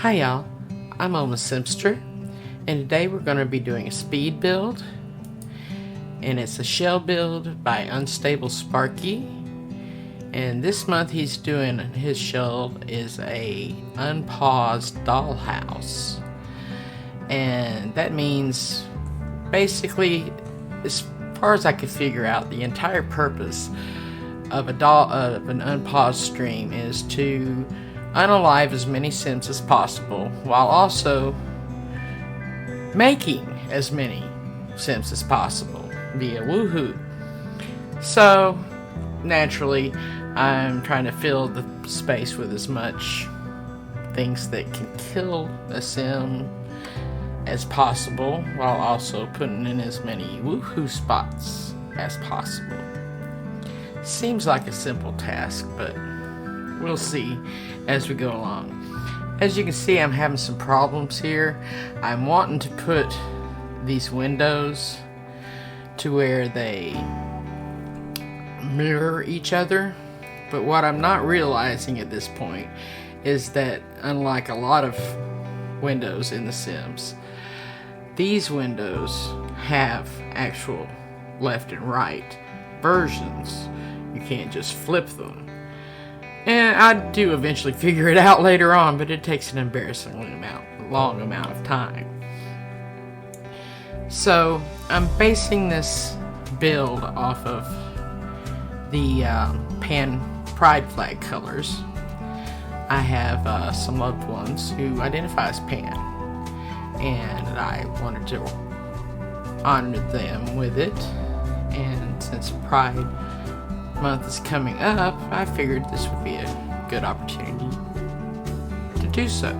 Hi y'all, I'm OmaSimster, and today we're going to be doing a speed build, and it's a shell build by UnstableSparkey, and this month he's doing his shell is a unpaused dollhouse, and that means basically, as far as I could figure out, the entire purpose of an unpaused stream is to unalive as many Sims as possible while also making as many Sims as possible via Woohoo. So naturally I'm trying to fill the space with as much things that can kill a Sim as possible while also putting in as many Woohoo spots as possible. Seems like a simple task, but we'll see as we go along. As you can see, I'm having some problems here. I'm wanting to put these windows to where they mirror each other, but what I'm not realizing at this point is that unlike a lot of windows in The Sims, these windows have actual left and right versions. You can't just flip them. And I do eventually figure it out later on, but it takes an embarrassingly long amount of time. So I'm basing this build off of the Pan Pride flag colors. I have some loved ones who identify as Pan, and I wanted to honor them with it. And since Pride Month is coming up, I figured this would be a good opportunity to do so.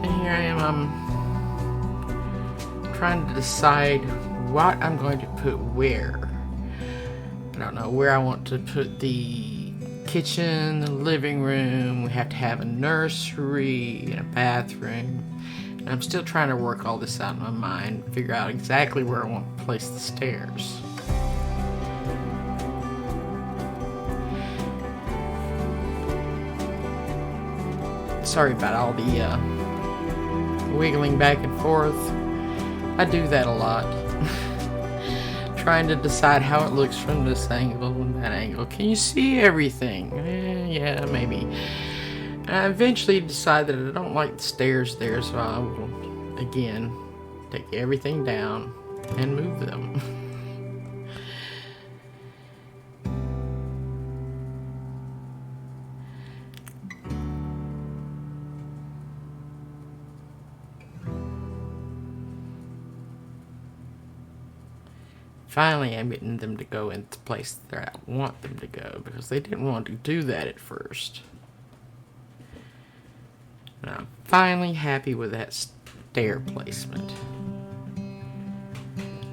And here I am, I'm trying to decide what I'm going to put where. I don't know where I want to put the kitchen, the living room. We have to have a nursery and a bathroom. And I'm still trying to work all this out in my mind, figure out exactly where I want to place the stairs. Sorry about all the wiggling back and forth. I do that a lot. Trying to decide how it looks from this angle and that angle. Can you see everything? Yeah, maybe. I eventually decide that I don't like the stairs there, so I will, again, take everything down and move them. Finally, I'm getting them to go in the place that I want them to go, because they didn't want to do that at first. And I'm finally happy with that stair placement.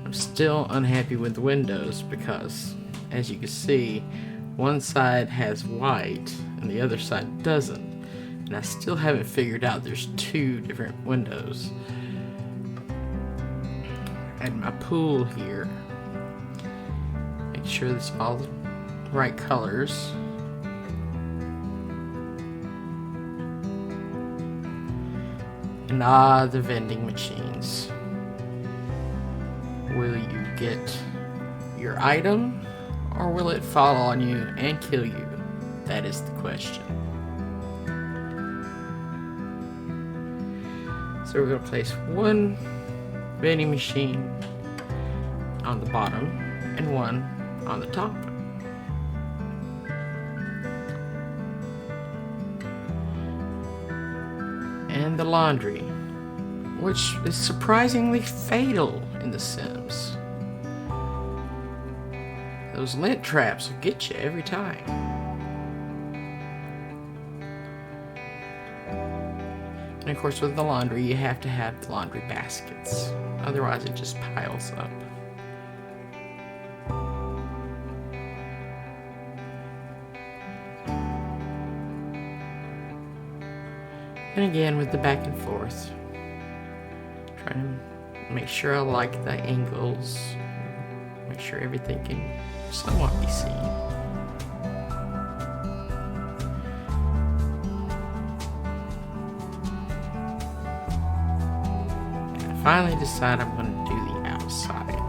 I'm still unhappy with the windows because, as you can see, one side has white and the other side doesn't. And I still haven't figured out there's two different windows. And my pool here. Make sure it's all the right colors. And the vending machines. Will you get your item, or will it fall on you and kill you? That is the question. So we're going to place one vending machine on the bottom and one on the top. And the laundry, which is surprisingly fatal in The Sims. Those lint traps will get you every time. And of course with the laundry you have to have the laundry baskets, otherwise it just piles up. And again with the back and forth, trying to make sure I like the angles, make sure everything can somewhat be seen. finally decide I'm going to do the outside.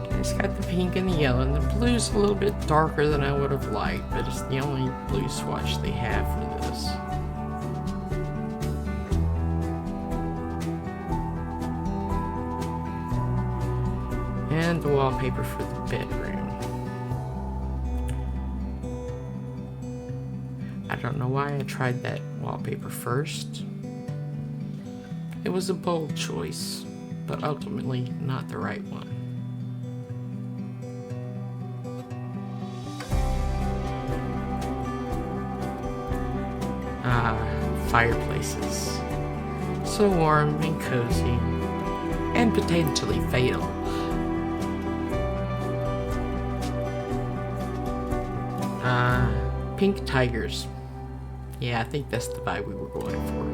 Okay, it's got the pink and the yellow, and the blue's a little bit darker than I would have liked, but it's the only blue swatch they have for this. And the wallpaper for the bedroom. I don't know why I tried that wallpaper first. It was a bold choice, but ultimately not the right one. Fireplaces. So warm and cozy, and potentially fatal. Pink tigers. Yeah, I think that's the vibe we were going for.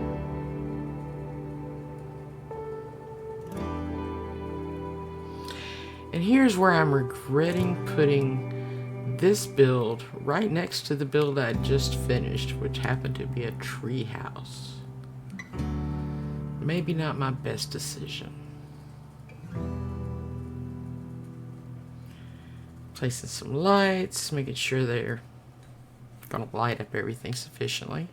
And here's where I'm regretting putting this build right next to the build I just finished, which happened to be a tree house. Maybe not my best decision. Placing some lights, making sure they're gonna light up everything sufficiently.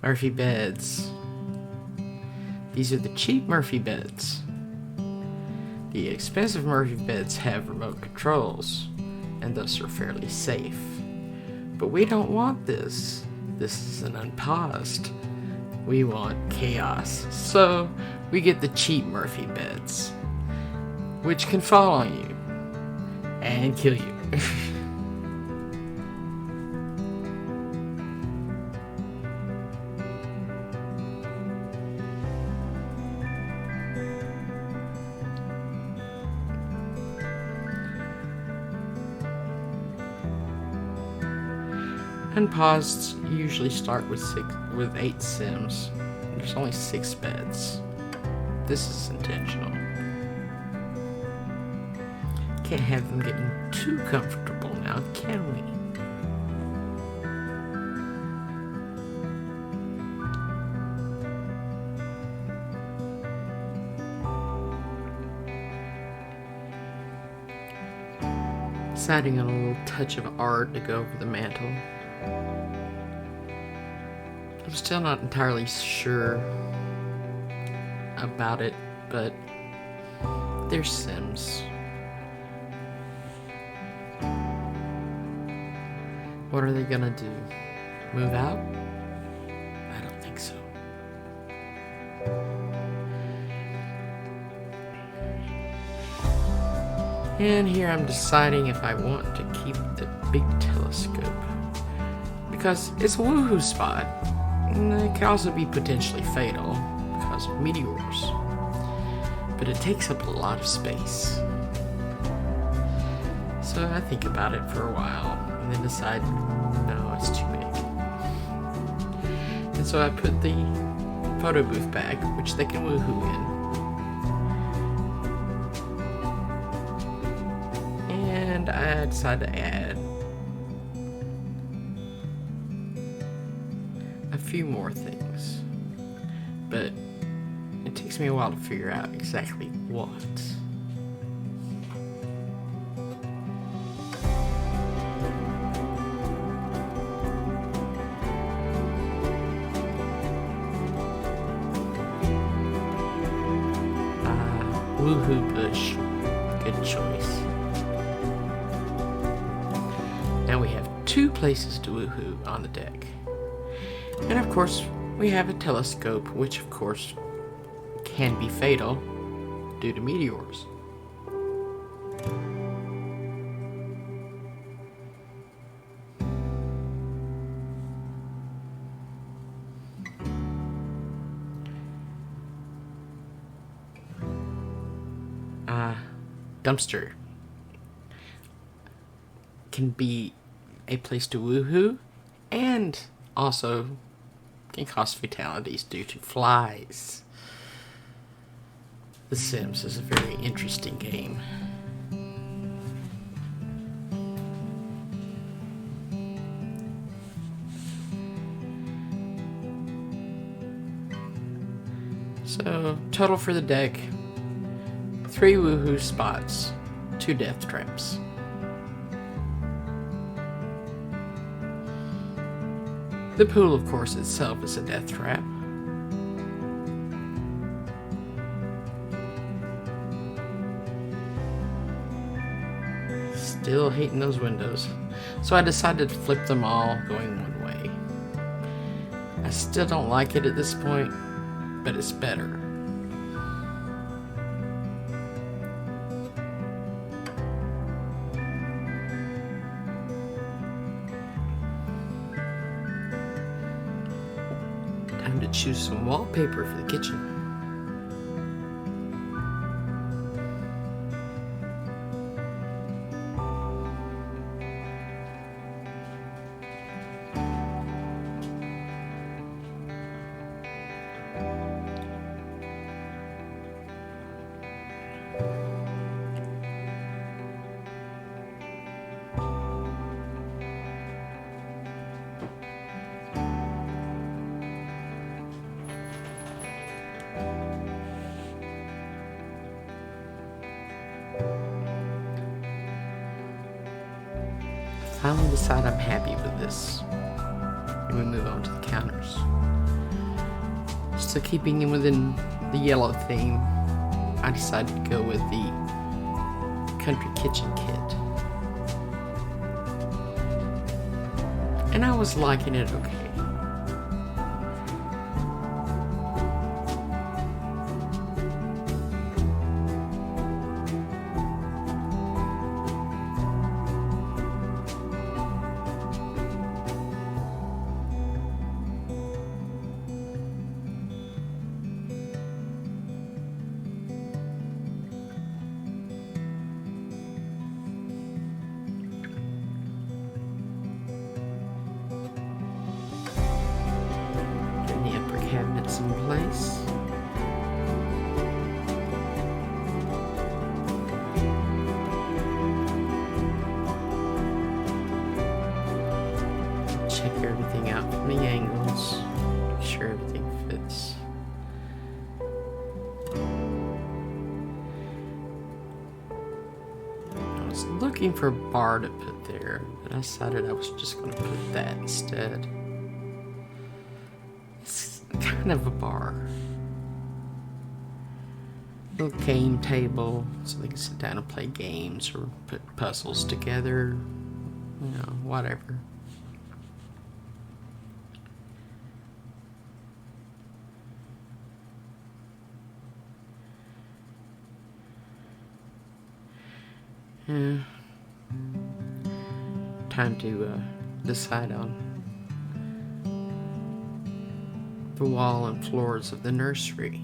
Murphy beds. These are the cheap Murphy beds. The expensive Murphy beds have remote controls, and thus are fairly safe. But we don't want this. This is an Unpaused. We want chaos. So we get the cheap Murphy beds, which can fall on you and kill you. Unpaused usually start with 8 Sims. There's only 6 beds. This is intentional. Can't have them getting too comfortable now, can we? Deciding on a little touch of art to go over the mantle. I'm still not entirely sure about it, but they're Sims. What are they gonna do? Move out? I don't think so. And here I'm deciding if I want to keep the big telescope, because it's a woohoo spot, and it can also be potentially fatal because of meteors. But it takes up a lot of space. So I think about it for a while, and then decide, no, it's too big. And so I put the photo booth back, which they can woohoo in. And I decided to add a few more things. But it takes me a while to figure out exactly what. Woohoo bush. Good choice. Now we have 2 places to woohoo on the deck. And of course, we have a telescope, which of course can be fatal due to meteors. Dumpster can be a place to woohoo, and also can cause fatalities due to flies. The Sims is a very interesting game. So, total for the deck, 3 woohoo spots, 2 death traps. The pool, of course, itself is a death trap. Still hating those windows. So I decided to flip them all, going one way. I still don't like it at this point, but it's better. Time to choose some wallpaper for the kitchen. Finally decide I'm happy with this. And we move on to the counters. Still keeping in within the yellow theme, I decided to go with the country kitchen kit. And I was liking it okay. Cabinets in place. Check everything out from the angles. Make sure everything fits. I was looking for a bar to put there, but I decided I was just going to put that instead. Kind of a bar. Little game table so they can sit down and play games or put puzzles together, you know, whatever. Yeah. Time to decide on the wall and floors of the nursery.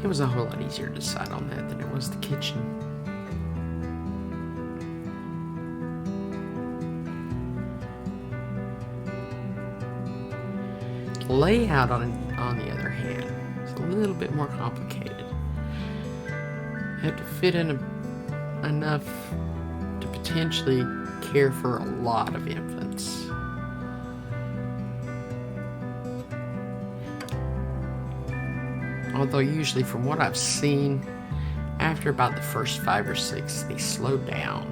It was a whole lot easier to decide on that than it was the kitchen. The layout on the other hand is a little bit more complicated. Have to fit in enough to potentially care for a lot of infants. Although usually from what I've seen, after about the first 5 or 6, they slow down.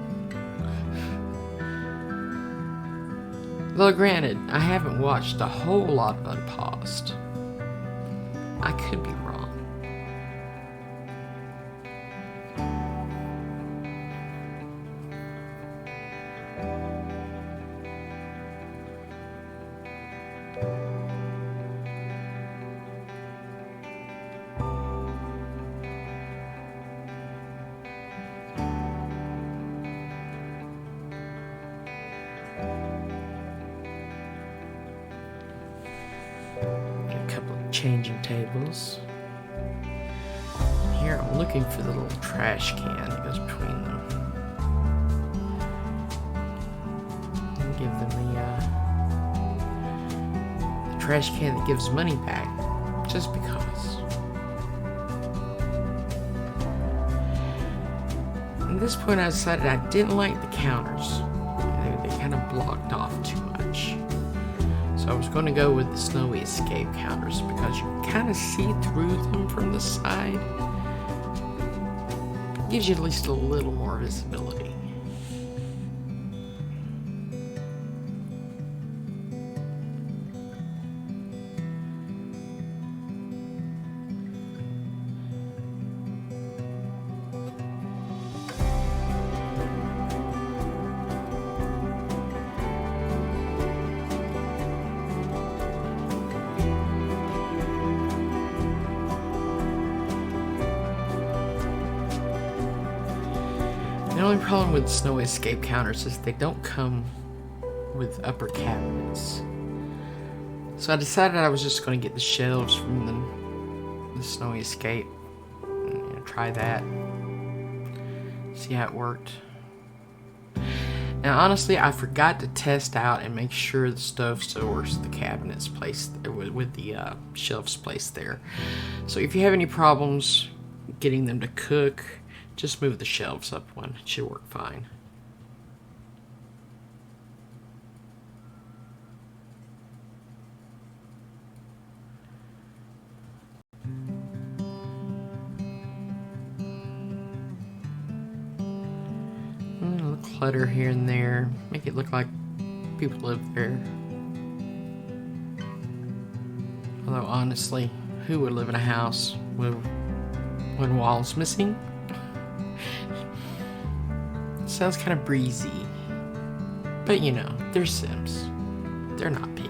Though granted, I haven't watched a whole lot of Unpaused. I could be wrong. Changing tables. Here I'm looking for the little trash can that goes between them. And give them the trash can that gives money back, just because. At this point, I decided I didn't like the counters. They kind of blocked off too much. So I was going to go with the snowy escape counters because you can kind of see through them from the side. It gives you at least a little more visibility. The only problem with snow escape counters is they don't come with upper cabinets. So I decided I was just going to get the shelves from the snowy escape. Try that. See how it worked. Now honestly, I forgot to test out and make sure the stove still works with the cabinets placed with the shelves placed there. So if you have any problems getting them to cook, just move the shelves up one. It should work fine. A little clutter here and there. Make it look like people live there. Although honestly, who would live in a house with one wall's missing? Sounds kind of breezy. But you know, they're Sims. They're not picky.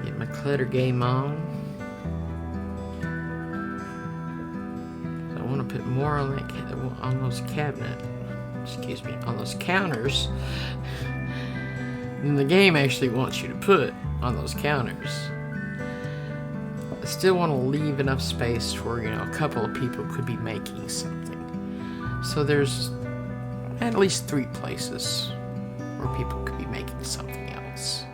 Get my clutter game on. So I want to put more on that on those on those counters. And the game actually wants you to put on those counters. I still want to leave enough space for, a couple of people could be making something. So there's at least 3 places where people could be making something else.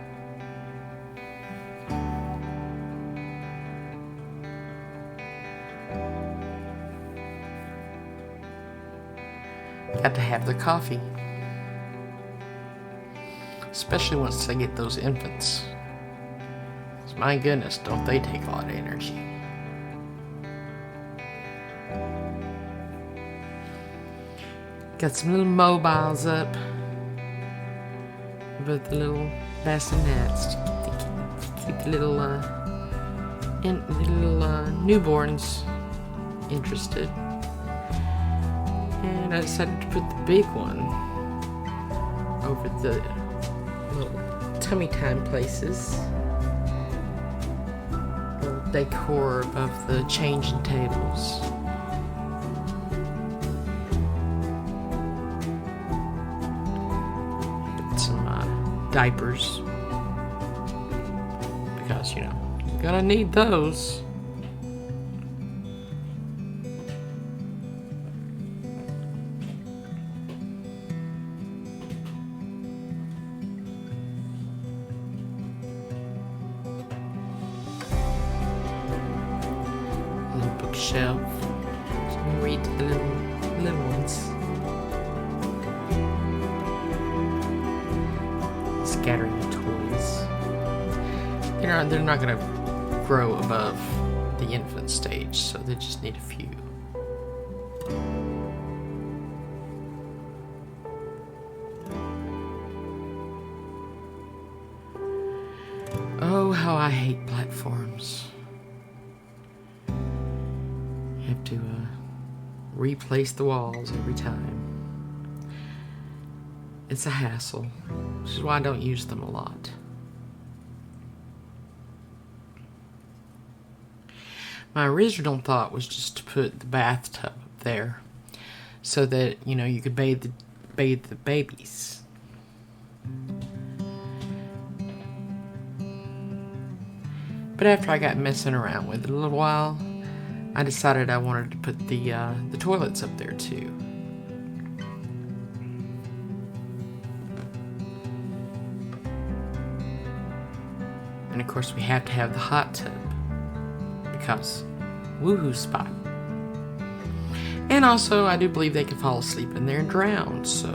Got to have the coffee. Especially once I get those infants. 'Cause my goodness, don't they take a lot of energy. Got some little mobiles up with the little bassinets to keep the little newborns interested. And I decided to put the big one over the little tummy time places. Little decor above the changing tables. Put some diapers. Because, you're gonna need those. Bookshelf. So we read to the little ones. Scattering the toys. They're not gonna grow above the infant stage, so they just need a few. Oh, how I hate platforms. Have to replace the walls every time. It's a hassle, which is why I don't use them a lot. My original thought was just to put the bathtub up there so that, you could bathe the babies. But after I got messing around with it a little while, I decided I wanted to put the toilets up there too. And of course we have to have the hot tub. Because woohoo spot. And also I do believe they can fall asleep in there and drown, so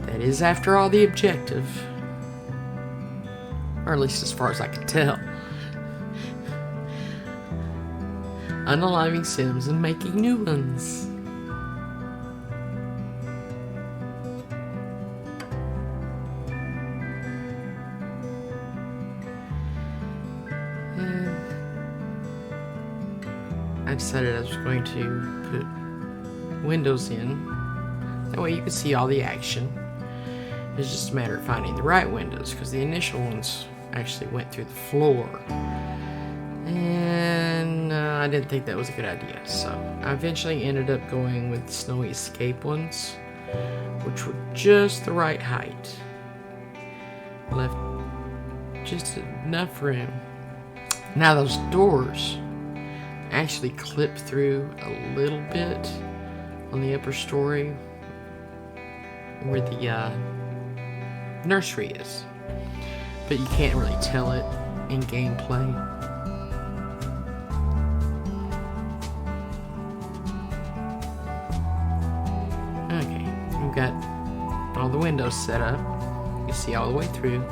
that is after all the objective. Or at least as far as I can tell. Unaliving Sims and making new ones. And I decided I was going to put windows in. That way you can see all the action. It's just a matter of finding the right windows, because the initial ones actually went through the floor. And I didn't think that was a good idea, so I eventually ended up going with snowy escape ones, which were just the right height. Left just enough room. Now those doors actually clip through a little bit on the upper story where the nursery is, but you can't really tell it in gameplay. Okay, we've got all the windows set up. You can see all the way through.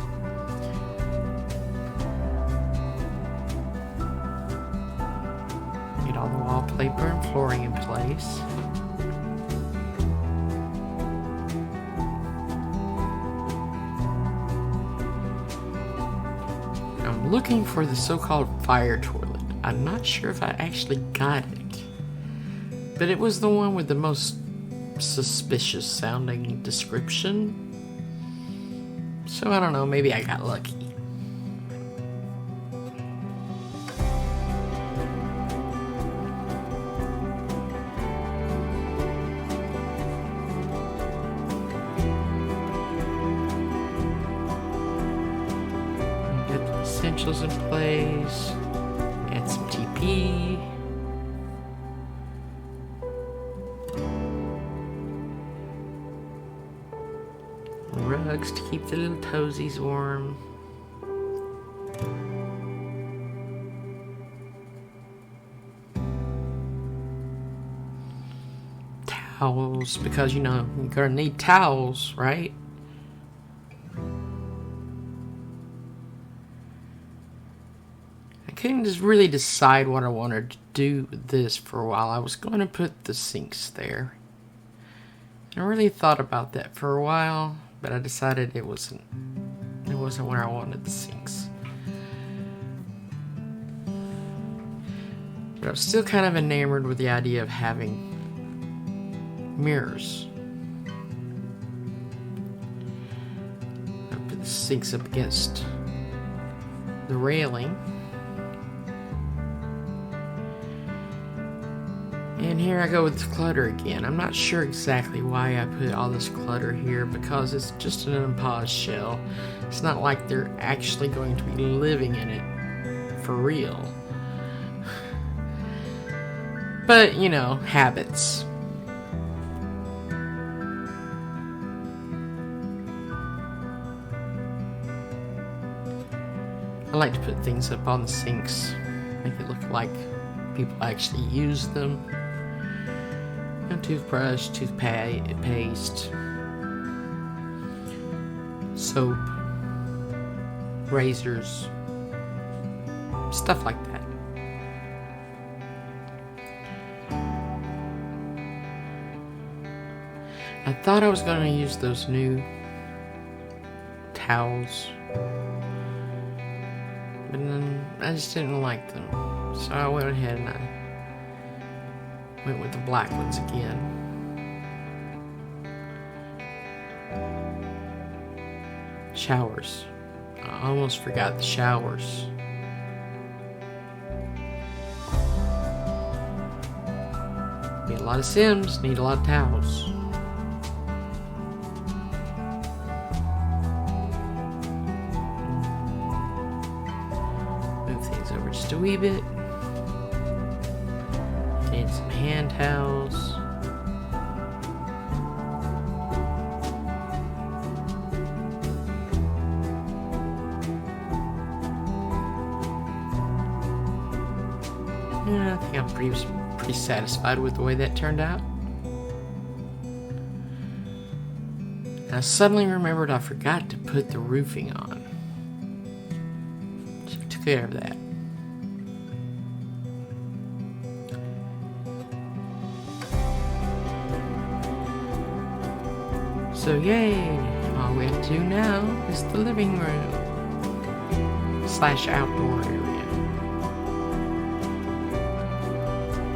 Get all the wallpaper and flooring in place. Looking for the so-called fire toilet. I'm not sure if I actually got it, but it was the one with the most suspicious sounding description. So I don't know, maybe I got lucky. Essentials in place, add some TP, rugs to keep the little toesies warm, towels, because you know you're gonna need towels, right? I couldn't just really decide what I wanted to do with this for a while. I was going to put the sinks there. I really thought about that for a while, but I decided it wasn't where I wanted the sinks. But I was still kind of enamored with the idea of having mirrors. I put the sinks up against the railing. And here I go with the clutter again. I'm not sure exactly why I put all this clutter here, because it's just an unpaused shell. It's not like they're actually going to be living in it for real. But, you know, habits. I like to put things up on the sinks, make it look like people actually use them. Toothbrush, toothpaste, soap, razors, stuff like that. I thought I was going to use those new towels, but then I just didn't like them, so I went ahead and I went with the black ones again. Showers. I almost forgot the showers. Need a lot of Sims, need a lot of towels. Move things over just a wee bit. Need some hand towels. think I'm pretty satisfied with the way that turned out. And I suddenly remembered I forgot to put the roofing on. So I took care of that. So yay! All we have to do now is the living room / outdoor area.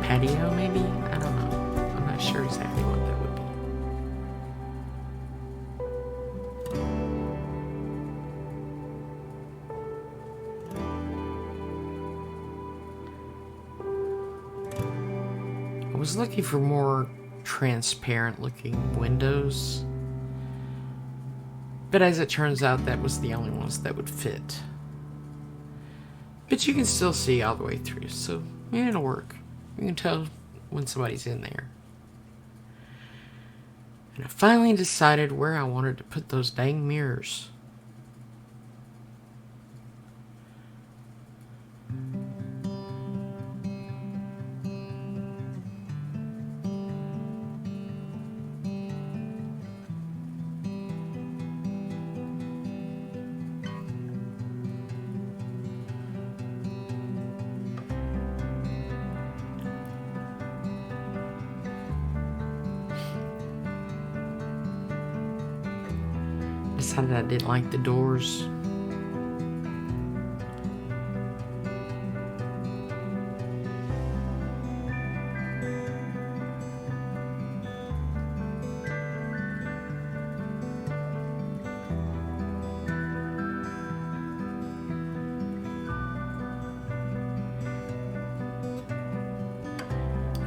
Patio, maybe? I don't know. I'm not sure exactly what that would be. I was looking for more transparent looking windows, but as it turns out, that was the only ones that would fit. But you can still see all the way through, so yeah, it'll work. You can tell when somebody's in there. And I finally decided where I wanted to put those dang mirrors. Decided I didn't like the doors.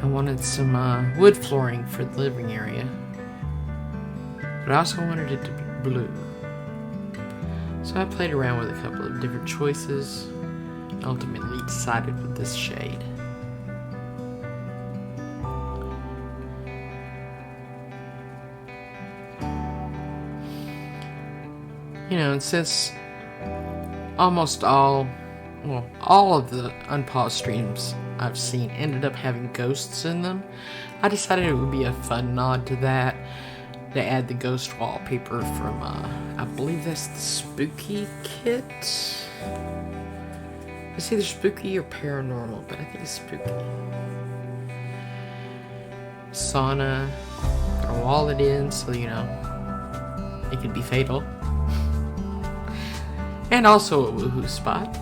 I wanted some wood flooring for the living area, but I also wanted it to be blue. So I played around with a couple of different choices and ultimately decided with this shade. You know, and since almost all of the Unpaused streams I've seen ended up having ghosts in them, I decided it would be a fun nod to that, to add the ghost wallpaper from, I believe that's the Spooky kit. It's either Spooky or Paranormal, but I think it's Spooky. Sauna, gotta wall it in so, you know, it could be fatal. And also a woohoo spot.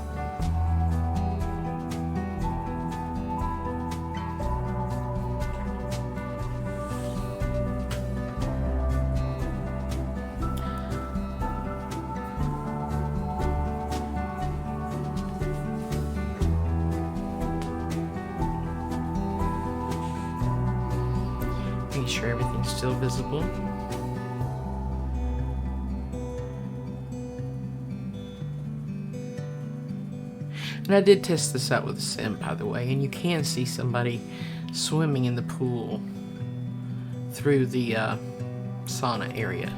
Making sure everything's still visible. And I did test this out with a sim, by the way, and you can see somebody swimming in the pool through the sauna area.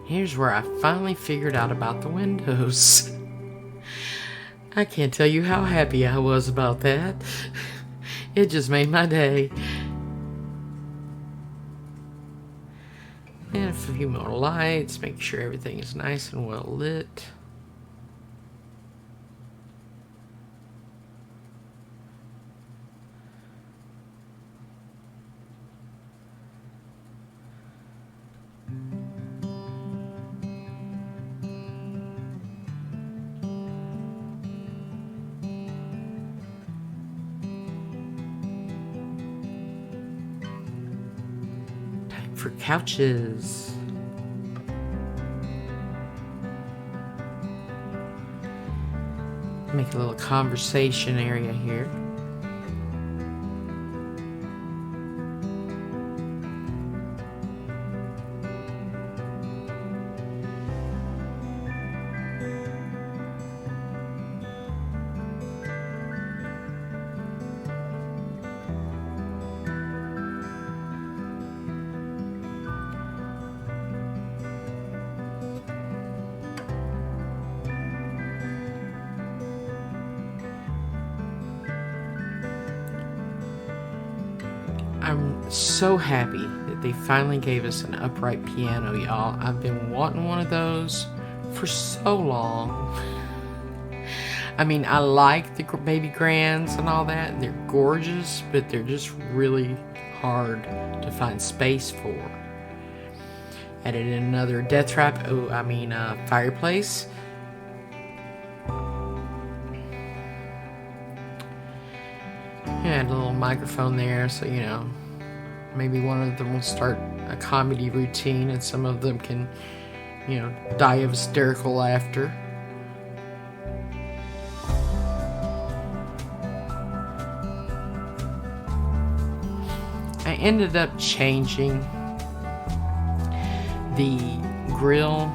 Here's where I finally figured out about the windows. I can't tell you how happy I was about that. It just made my day. And a few more lights, make sure everything is nice and well lit. For couches. Make a little conversation area here. So happy that they finally gave us an upright piano, y'all. I've been wanting one of those for so long. I mean, I like the baby grands and all that. They're gorgeous, but they're just really hard to find space for. Added in another death trap. Fireplace. Add a little microphone there, so maybe one of them will start a comedy routine, and some of them can, die of hysterical laughter. I ended up changing the grill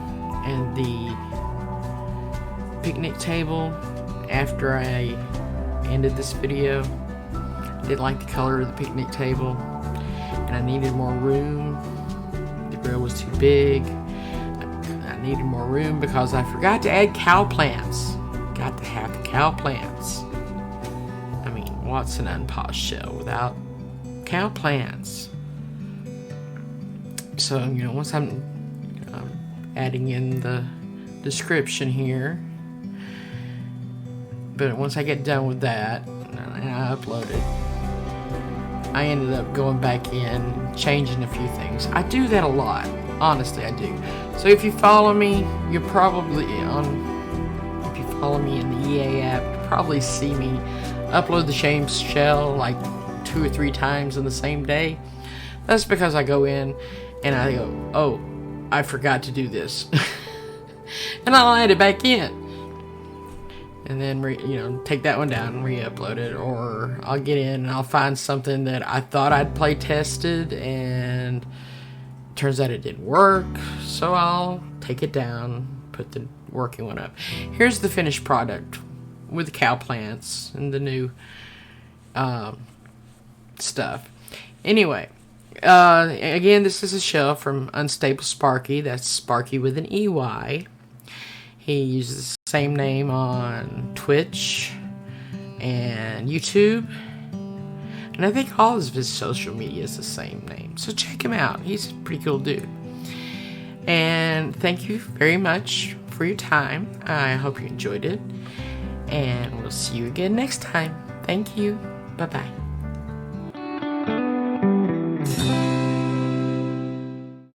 and the picnic table after I ended this video. I didn't like the color of the picnic table, and I needed more room. The grill was too big. I needed more room because I forgot to add cow plants. Got to have the cow plants. I mean, what's an unpaused show without cow plants? So, once I'm adding in the description here, but once I get done with that and I upload it, I ended up going back in, changing a few things. I do that a lot. Honestly, I do. So if you follow me, you're probably if you follow me in the EA app, you'll probably see me upload the same shell like 2 or 3 times in the same day. That's because I go in and I go, oh, I forgot to do this. And I'll add it back in. And then, take that one down and re-upload it. Or I'll get in and I'll find something that I thought I'd play tested, and turns out it didn't work. So I'll take it down, put the working one up. Here's the finished product with the cow plants and the new stuff. Anyway, again, this is a show from UnstableSparkey. That's Sparky with an EY. He uses the same name on Twitch and YouTube. And I think all of his social media is the same name. So check him out. He's a pretty cool dude. And thank you very much for your time. I hope you enjoyed it. And we'll see you again next time. Thank you. Bye-bye.